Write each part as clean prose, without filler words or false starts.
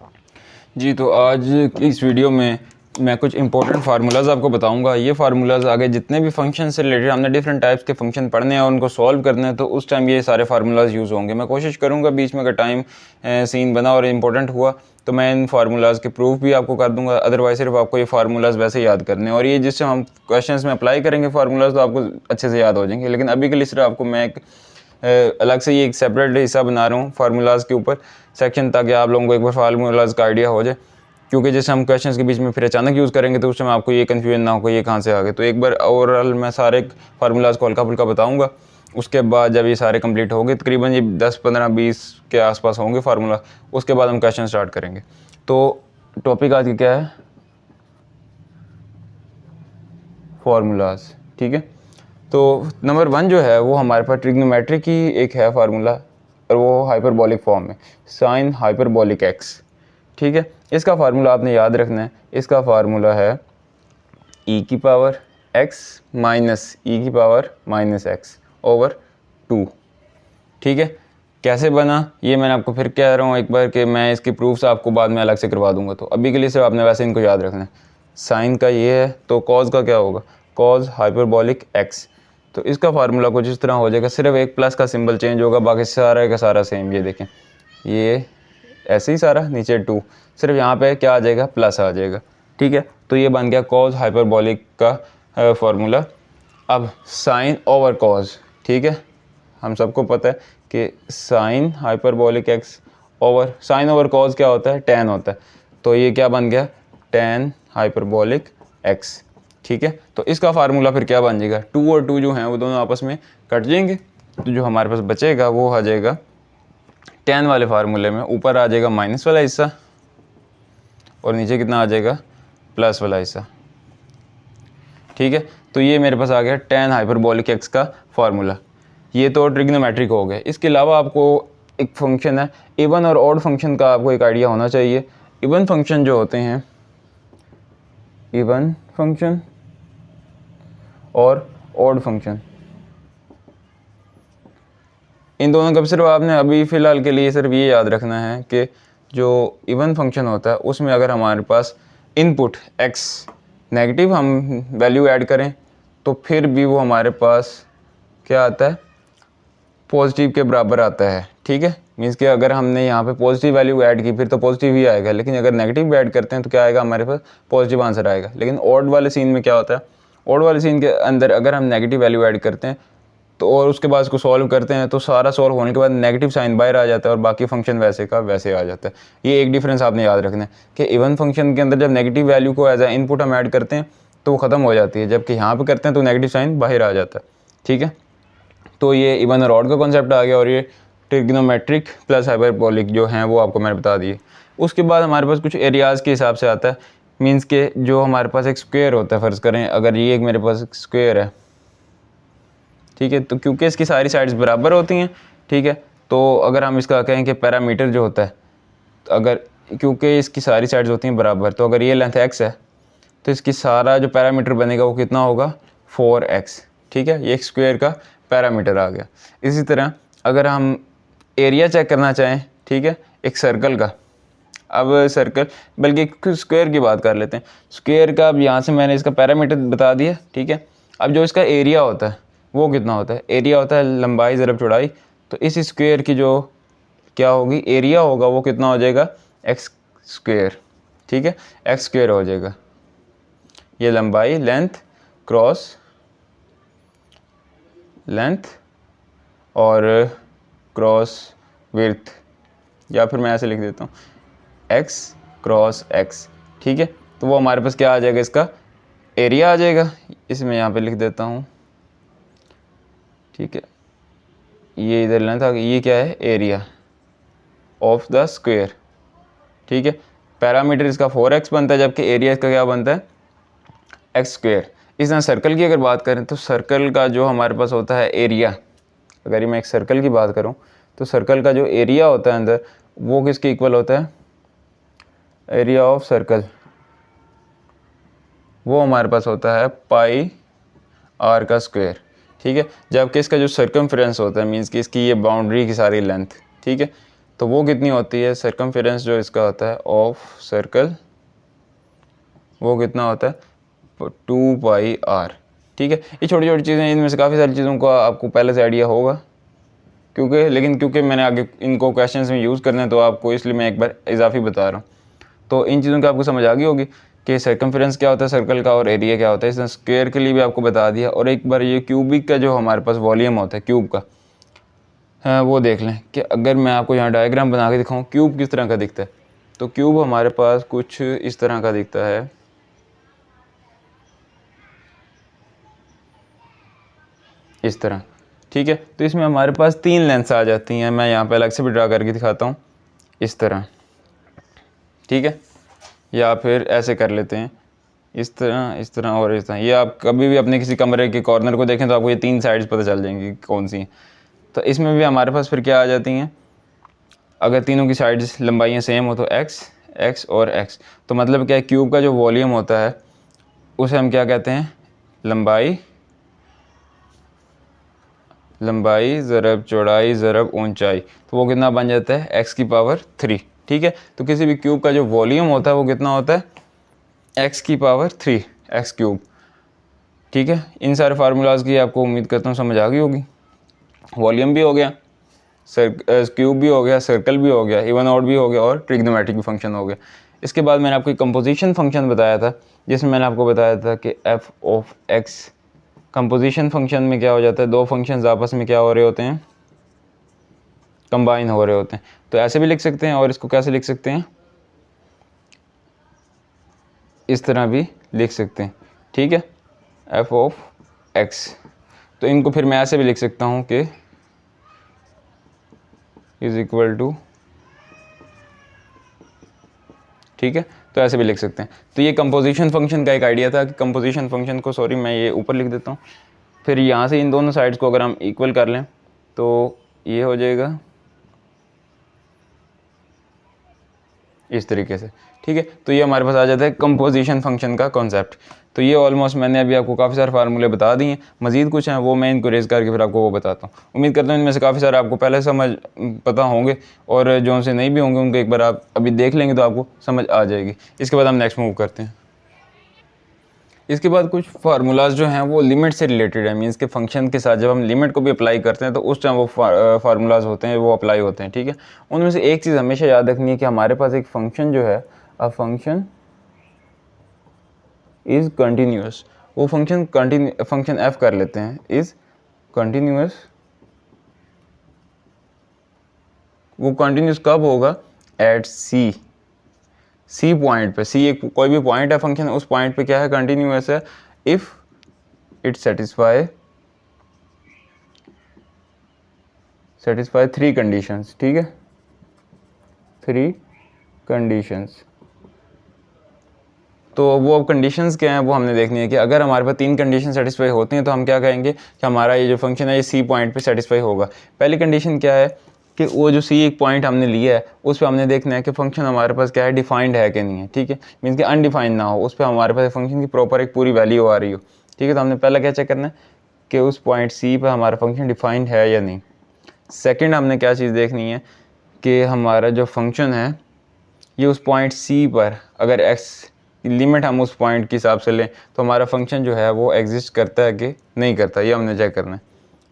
जी, तो आज इस वीडियो में मैं कुछ इंपॉर्टेंट फार्मूलाज आपको बताऊंगा। ये फार्मूलाज आगे जितने भी फंक्शन से रिलेटेड हमने डिफरेंट टाइप्स के फंक्शन पढ़ने हैं और उनको सॉल्व करने हैं, तो उस टाइम ये सारे फार्मूलाज यूज़ होंगे। मैं कोशिश करूंगा बीच में अगर टाइम सीन बना और इंपॉर्टेंट हुआ तो मैं इन फार्मूलाज के प्रूफ भी आपको कर दूंगा। अदरवाइज सिर्फ आपको ये फार्मूलाज वैसे याद करने हैं, और ये जिससे हम क्वेश्चन में अप्लाई करेंगे फार्मूलाज तो आपको अच्छे से याद हो जाएंगे। लेकिन अभी के लिए सिर्फ आपको मैं एक अलग से ये एक सेपरेट हिस्सा बना रहा हूँ फार्मूलाज के ऊपर सेक्शन, ताकि आप लोगों को एक बार फार्मूलाज का आइडिया हो जाए। क्योंकि जैसे हम क्वेश्चंस के बीच में फिर अचानक यूज़ करेंगे तो उस समय आपको ये कन्फ्यूजन ना हो कि ये कहाँ से आ गए। तो एक बार ओवरऑल मैं सारे फार्मूलाज को हल्का फुल्का बताऊंगा। उसके बाद जब ये सारे कंप्लीट हो गए, तकरीबन ये 10, 15, 20 के आसपास होंगे फार्मूला, उसके बाद हम क्वेश्चन स्टार्ट करेंगे। तो टॉपिक आज की क्या है? फार्मूलाज। ठीक है, तो नंबर 1 जो है वो हमारे पास ट्रिग्नोमेट्री की एक है फार्मूला, और वो हाइपरबॉलिक फॉर्म में साइन हाइपरबॉलिक एक्स। ठीक है, इसका फार्मूला आपने याद रखना है। इसका फार्मूला है e की पावर x माइनस ई की पावर माइनस एक्स ओवर 2। ठीक है, कैसे बना ये मैंने आपको फिर कह रहा हूँ एक बार कि मैं इसके प्रूफ्स आपको बाद में अलग से करवा दूंगा। तो अभी के लिए सिर्फ आपने वैसे इनको याद रखना है। साइन का ये है तो कॉज का क्या होगा? Cause hyperbolic x। तो इसका फार्मूला कुछ इस तरह हो जाएगा, सिर्फ एक प्लस का सिंबल चेंज होगा, बाकी सारा का सारा सेम। ये देखें, ये ऐसे ही सारा नीचे 2, सिर्फ यहाँ पे क्या आ जाएगा? प्लस आ जाएगा। ठीक है, तो ये बन गया कॉज हाइपरबॉलिक का फार्मूला। अब साइन ओवर कॉज, ठीक है, हम सबको पता है कि sine hyperbolic x over sine over cos क्या होता है? टेन होता है। तो ये क्या बन गया? Ten hyperbolic x. ठीक है, तो इसका फार्मूला फिर क्या बन जाएगा? 2 और 2 जो हैं वो दोनों आपस में कट जाएंगे, तो जो हमारे पास बचेगा वो आ जाएगा टेन वाले फार्मूले में ऊपर आ जाएगा माइनस वाला हिस्सा, और नीचे कितना आ जाएगा? प्लस वाला हिस्सा। ठीक है, तो ये मेरे पास आ गया टेन हाइपरबॉलिक एक्स का फार्मूला। ये तो ट्रिग्नोमेट्रिक हो गया। इसके अलावा आपको एक फंक्शन है इवन और ऑड फंक्शन का, आपको एक आइडिया होना चाहिए। इवन फंक्शन जो होते हैं, इवन फंक्शन और ऑड फंक्शन, इन दोनों का सिर्फ आपने अभी फ़िलहाल के लिए सिर्फ ये याद रखना है कि जो इवन फंक्शन होता है उसमें अगर हमारे पास इनपुट x नेगेटिव हम वैल्यू ऐड करें तो फिर भी वो हमारे पास क्या आता है? पॉजिटिव के बराबर आता है। ठीक है, मीन्स कि अगर हमने यहाँ पे पॉजिटिव वैल्यू ऐड की फिर तो पॉजिटिव ही आएगा, लेकिन अगर नेगेटिव ऐड करते हैं तो क्या आएगा? हमारे पास पॉजिटिव आंसर आएगा। लेकिन ऑड वाले सीन में क्या होता है? ऑड वाले सीन के अंदर अगर हम नेगेटिव वैल्यू ऐड करते हैं तो और उसके बाद इसको सॉल्व करते हैं तो सारा सॉल्व होने के बाद नेगेटिव साइन बाहर आ जाता है और बाकी फंक्शन वैसे का वैसे आ जाता है। ये एक डिफरेंस आपने याद रखना है कि इवन फंक्शन के अंदर जब नेगेटिव वैल्यू को एज ए इनपुट हम ऐड करते हैं तो वो ख़त्म हो जाती है, जबकि यहाँ पे करते हैं तो नेगेटिव साइन बाहर आ जाता है। ठीक है, तो ये इवन और ऑड का कॉन्सेप्ट आ गया, और ये ट्रिग्नोमेट्रिक प्लस हाइपरबॉलिक जो हैं वो आपको मैंने बता दिए। उसके बाद हमारे पास कुछ एरियाज़ के हिसाब से आता है, मीन्स के जो हमारे पास एक स्क्वायर होता है, फ़र्ज़ करें अगर ये एक मेरे पास स्क्वायर है, ठीक है, तो क्योंकि इसकी सारी साइड्स बराबर होती हैं, ठीक है, तो अगर हम इसका कहें कि पैरामीटर जो होता है, तो अगर क्योंकि इसकी सारी साइड्स होती हैं बराबर, तो अगर ये लेंथ x है तो इसकी सारा जो पैरामीटर बनेगा वो कितना होगा? 4x। ठीक है, ये एक स्क्वायर का पैरामीटर आ गया। इसी तरह अगर हम एरिया चेक करना चाहें, ठीक है, एक सर्कल का, अब सर्कल बल्कि एक स्क्वायर की बात कर लेते हैं। स्क्वायर का अब यहाँ से मैंने इसका पैरामीटर बता दिया। ठीक है, अब जो इसका एरिया होता है वो कितना होता है? एरिया होता है लंबाई ज़रब चौड़ाई। तो इस स्क्वायर की जो क्या होगी? एरिया होगा वो कितना हो जाएगा? X square. ठीक है, एक्स स्क्वायर हो जाएगा। ये लंबाई लेंथ क्रॉस लेंथ और क्रॉस विड्थ, या फिर मैं ऐसे लिख देता हूँ x क्रॉस x। ठीक है, तो वो हमारे पास क्या आ जाएगा? इसका एरिया आ जाएगा। इसमें यहाँ पे लिख देता हूँ। ठीक है, ये इधर लेंथ आ गई, ये क्या है? Area of the square. ठीक है, पैरामीटर इसका 4x बनता है, जबकि एरिया इसका क्या बनता है? X square. इस तरह सर्कल की अगर बात करें तो सर्कल का जो हमारे पास होता है एरिया, अगर मैं एक सर्कल की बात करूं तो सर्कल का जो एरिया होता है अंदर वो किसके इक्वल होता है? एरिया ऑफ सर्कल, वो हमारे पास होता है पाई आर का स्क्वायर। ठीक है, जबकि इसका जो सर्कमफ्रेंस होता है, मीन्स कि इसकी ये बाउंड्री की सारी लेंथ, ठीक है, तो वो कितनी होती है, सर्कमफेरेंस जो इसका होता है ऑफ सर्कल, वो कितना होता है 2πr। ठीक है, ये छोटी छोटी चीज़ें, इनमें से काफ़ी सारी चीज़ों का आपको पहले से आइडिया होगा, क्योंकि मैंने आगे इनको क्वेश्चंस में यूज़ करना है, तो आपको इसलिए मैं एक बार इजाफी बता रहा हूँ। तो इन चीज़ों की आपको समझ आ गई होगी कि सर्कमफेरेंस क्या होता है सर्कल का और एरिया क्या होता है। इसने स्क्वायर के लिए भी आपको बता दिया। और एक बार ये क्यूबिक का जो हमारे पास वॉल्यूम होता है क्यूब का, हाँ, वो देख लें कि अगर मैं आपको यहाँ डायग्राम बना के दिखाऊँ क्यूब किस तरह का दिखता है, तो क्यूब हमारे पास कुछ इस तरह का दिखता है। इस तरह, ठीक है। तो इसमें हमारे पास 3 लेंस आ जाती हैं। मैं यहाँ पे अलग से भी ड्रा करके दिखाता हूँ, इस तरह, ठीक है। या फिर ऐसे कर लेते हैं, इस तरह और इस तरह। ये आप कभी भी अपने किसी कमरे के कॉर्नर को देखें तो आपको ये 3 साइड्स पता चल जाएंगी कौन सी हैं। तो इसमें भी हमारे पास फिर क्या आ जाती हैं, अगर तीनों की साइड्स लंबाइयाँ सेम हो तो x और x। तो मतलब क्या है, क्यूब का जो वॉल्यूम होता है उसे हम क्या कहते हैं, लंबाई ज़रब चौड़ाई ज़रब ऊंचाई। तो वो कितना बन जाता है x की पावर 3। ठीक है, तो किसी भी क्यूब का जो वॉल्यूम होता है वो कितना होता है x की पावर 3, x क्यूब। ठीक है, इन सारे फार्मूलाज की आपको उम्मीद करता हूँ समझ आ गई होगी। वॉल्यूम भी हो गया, क्यूब भी हो गया, सर्कल भी हो गया, इवन ऑड भी हो गया और ट्रिग्नोमेट्रिक भी फंक्शन हो गया। इसके बाद मैंने आपको कंपोजिशन फंक्शन बताया था, जिसमें मैंने आपको बताया था कि f of x composition function में क्या हो जाता है, दो फंक्शंस आपस में क्या हो रहे होते हैं, कंबाइन हो रहे होते हैं। तो ऐसे भी लिख सकते हैं और इसको कैसे लिख सकते हैं, इस तरह भी लिख सकते हैं। ठीक है, f ऑफ x। तो इनको फिर मैं ऐसे भी लिख सकता हूँ कि इज इक्वल टू, ठीक है, तो ऐसे भी लिख सकते हैं। तो ये कंपोजिशन फंक्शन का एक आइडिया था कि कंपोजिशन फंक्शन को, सॉरी मैं ये ऊपर लिख देता हूँ, फिर यहाँ से इन दोनों साइड्स को अगर हम इक्वल कर लें तो ये हो जाएगा इस तरीके से। ठीक है, तो ये हमारे पास आ जाता है कंपोजिशन फंक्शन का कॉन्सेप्ट। तो ये ऑलमोस्ट मैंने अभी आपको काफ़ी सारे फार्मूले बता दिए हैं, मज़ीद कुछ हैं वो मैं इनको रेज करके फिर आपको वो बताता हूँ। उम्मीद करता हूँ इनमें से काफ़ी सारे आपको पहले समझ पता होंगे, और जो उनसे नहीं भी होंगे उनको एक बार आप अभी देख लेंगे तो आपको समझ आ जाएगी। इसके बाद हम नेक्स्ट मूव करते हैं। इसके बाद कुछ फार्मूलाज जो हैं वो लिमिट से रिलेटेड है, मीन्स के फंक्शन के साथ जब हम लिमिट को भी अप्लाई करते हैं तो उस टाइम वो फार्मूलाज होते हैं वो अप्लाई होते हैं। ठीक है, उनमें से एक चीज़ हमेशा याद रखनी है कि हमारे पास एक फंक्शन जो है, अ फंक्शन इज़ कंटिन्यूस, वो फंक्शन f कर लेते हैं, इज़ कंटिन्यूस। वो कंटिन्यूस कब होगा, एट सी पॉइंट पे, सी एक कोई भी पॉइंट है फंक्शन, उस पॉइंट पे क्या है, कंटिन्यूस है, इफ़ इट सेटिस्फाई 3 कंडीशंस। ठीक है, 3 कंडीशंस। तो वो अब कंडीशंस क्या हैं वो हमने देखनी है कि अगर हमारे पास 3 कंडीशन सेटिस्फाई होती हैं तो हम क्या कहेंगे कि हमारा ये जो फंक्शन है ये सी पॉइंट पे सेटिस्फाई होगा। पहली कंडीशन क्या है कि वो जो सी एक पॉइंट हमने लिया है उस पर हमने देखना है कि फंक्शन हमारे पास क्या है, डिफाइंड है कि नहीं है। ठीक है, मीन्स कि अनडिफाइंड ना हो, उस पर हमारे पास फंक्शन की प्रॉपर एक पूरी वैल्यू आ रही हो। ठीक है, तो हमने पहला क्या चेक करना है कि उस पॉइंट सी पर हमारा फंक्शन डिफाइंड है या नहीं। सेकेंड हमने क्या चीज़ देखनी है कि हमारा जो फंक्शन है ये उस पॉइंट सी पर अगर एक्स लिमिट हम उस पॉइंट के हिसाब से लें तो हमारा फंक्शन जो है वो एग्जिस्ट करता है कि नहीं करता, ये हमने चेक करना है।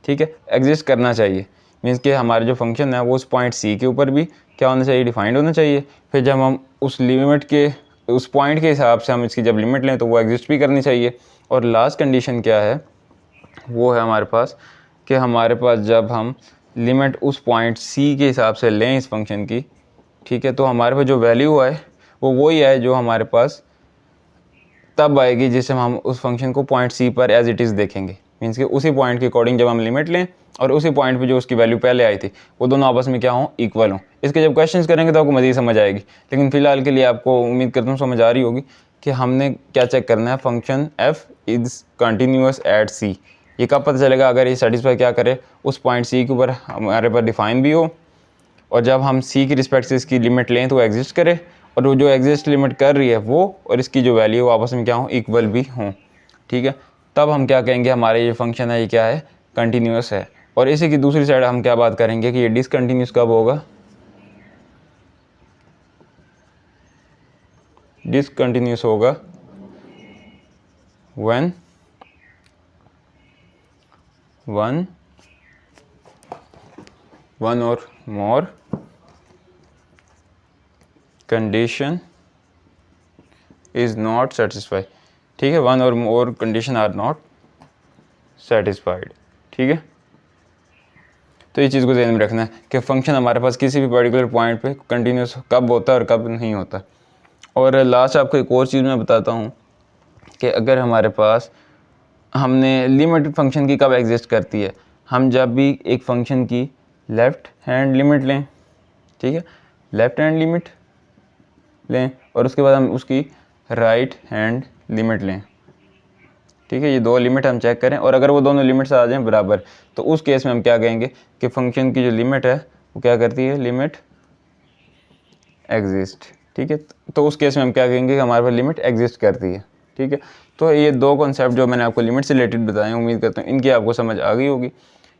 ठीक है, एग्जिस्ट करना चाहिए, मीन्स कि हमारा जो फंक्शन है वो उस पॉइंट सी के ऊपर भी क्या होना चाहिए, डिफाइंड होना चाहिए। फिर जब हम उस लिमिट के उस पॉइंट के हिसाब से हम इसकी जब लिमिट लें तो वो एग्जिस्ट भी करनी चाहिए। और लास्ट कंडीशन क्या है, वो है हमारे पास कि हमारे पास जब हम लिमिट उस पॉइंट सी के हिसाब से लें इस फंक्शन की, ठीक है, तो हमारे पास जो वैल्यू आए वो वही आए जो हमारे पास तब आएगी जिससे हम उस फंक्शन को पॉइंट सी पर एज इट इज़ देखेंगे। मीन्स कि उसी पॉइंट के अकॉर्डिंग जब हम लिमिट लें और उसी पॉइंट पे जो उसकी वैल्यू पहले आई थी वो दोनों आपस में क्या हों, इक्वल हों। इसके जब क्वेश्चंस करेंगे तो आपको मज़ीद समझ आएगी, लेकिन फ़िलहाल के लिए आपको उम्मीद करता हूँ समझ आ रही होगी कि हमने क्या चेक करना है, function F is continuous at C. ये कब पता चलेगा, अगर ये सेटिस्फाई क्या करे, उस पॉइंट सी के ऊपर हमारे पास डिफाइन भी हो और जब हम सी की रिस्पेक्ट से इसकी लिमिट लें तो वो एग्जिस्ट करे, और वो जो एग्जिस्ट लिमिट कर रही है वो और इसकी जो वैल्यू वो आपस में क्या हो, इक्वल भी हों। ठीक है, तब हम क्या कहेंगे, हमारे ये फंक्शन है ये क्या है, कंटिन्यूस है। और इसी की दूसरी साइड हम क्या बात करेंगे कि ये डिसकंटिन्यूस कब होगा, डिसकंटिन्यूस होगा व्हेन वन और मोर कंडीशन इज नॉट सेटिस्फाइड। ठीक है, वन और मोर कंडीशन आर नॉट सेटिस्फाइड। ठीक है, तो ये चीज़ को ध्यान में रखना है कि फंक्शन हमारे पास किसी भी पर्टिकुलर पॉइंट पे कंटिन्यूस कब होता है और कब नहीं होता। और लास्ट आपको एक और चीज़ मैं बताता हूँ कि अगर हमारे पास हमने लिमिट फंक्शन की कब एग्जिस्ट करती है, हम जब भी एक फंक्शन की लेफ़्ट हैंड लिमिट लें। ठीक है, लेफ़्ट हैंड लिमिट लें और उसके बाद हम उसकी राइट हैंड लिमिट लें। ठीक है, ये दो लिमिट हम चेक करें और अगर वो दोनों लिमिट्स आ जाएं बराबर, तो उस केस में हम क्या कहेंगे कि फंक्शन की जो लिमिट है वो क्या करती है, लिमिट एग्जिस्ट। ठीक है, तो उस केस में हम क्या कहेंगे कि हमारे पास लिमिट एग्जिस्ट करती है। ठीक है, तो ये दो कॉन्सेप्ट जो मैंने आपको लिमिट से रिलेटेड बताए, उम्मीद करता हूँ इनकी आपको समझ आ गई होगी।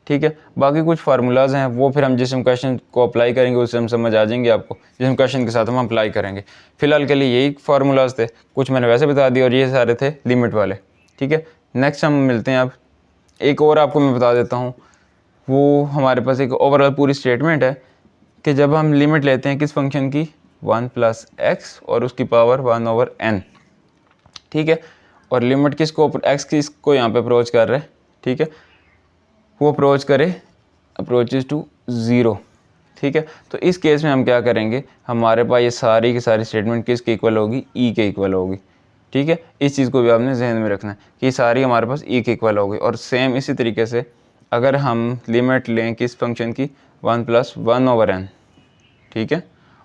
ठीक है, बाकी कुछ फार्मूलाज हैं वो फिर हम जिस हम क्वेश्चन को अप्लाई करेंगे उससे हम समझ आ जाएंगे आपको, जिस हम क्वेश्चन के साथ हम अप्लाई करेंगे। फिलहाल के लिए यही फार्मूलाज थे, कुछ मैंने वैसे बता दिए और ये सारे थे लिमिट वाले। ठीक है, नेक्स्ट हम मिलते हैं। अब एक और आपको मैं बता देता हूँ, वो हमारे पास एक ओवरऑल पूरी स्टेटमेंट है कि जब हम लिमिट लेते हैं किस फंक्शन की, 1 + x और उसकी पावर 1/n। ठीक है, और लिमिट किसको, x किसको यहाँ पे अप्रोच कर रहे हैं। ठीक है, वो अप्रोच करे अप्रोचेज टू 0। ठीक है, तो इस केस में हम क्या करेंगे, हमारे पास ये सारी की सारी स्टेटमेंट किसके इक्वल होगी, e के इक्वल होगी। ठीक है, इस चीज़ को भी आपने जहन में रखना है कि सारी हमारे पास e के इक्वल होगी। और सेम इसी तरीके से अगर हम लिमिट लें किस फंक्शन की, 1 + 1/n। ठीक है,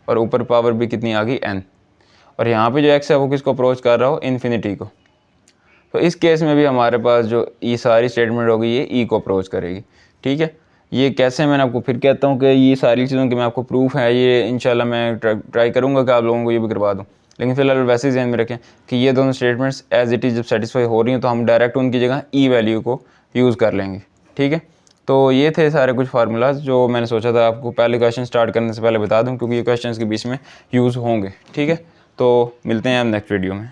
और ऊपर पावर भी कितनी आ गई, n, और यहाँ पे जो x है वो किसको अप्रोच कर रहा हो, इन्फिनिटी को। तो इस केस में भी हमारे पास जो ये सारी स्टेटमेंट होगी ये ई को अप्रोच करेगी। ठीक है, ये कैसे, मैंने आपको फिर कहता हूँ कि ये सारी चीज़ों की मैं आपको प्रूफ है, ये इंशाल्लाह मैं ट्राई करूँगा कि आप लोगों को ये भी करवा दूँ। लेकिन फिलहाल वैसे ही ध्यान में रखें कि ये दोनों स्टेटमेंट्स एज इट इज़ जब सेटिस्फाई हो रही हैं तो हम डायरेक्ट उनकी जगह ई वैल्यू को यूज़ कर लेंगे। ठीक है, तो ये थे सारे कुछ फार्मूलाज जो मैंने सोचा था आपको पहले क्वेश्चन स्टार्ट करने से पहले बता दूँ, क्योंकि ये क्वेश्चन के बीच में यूज़ होंगे। ठीक है, तो मिलते हैं हम नेक्स्ट वीडियो में।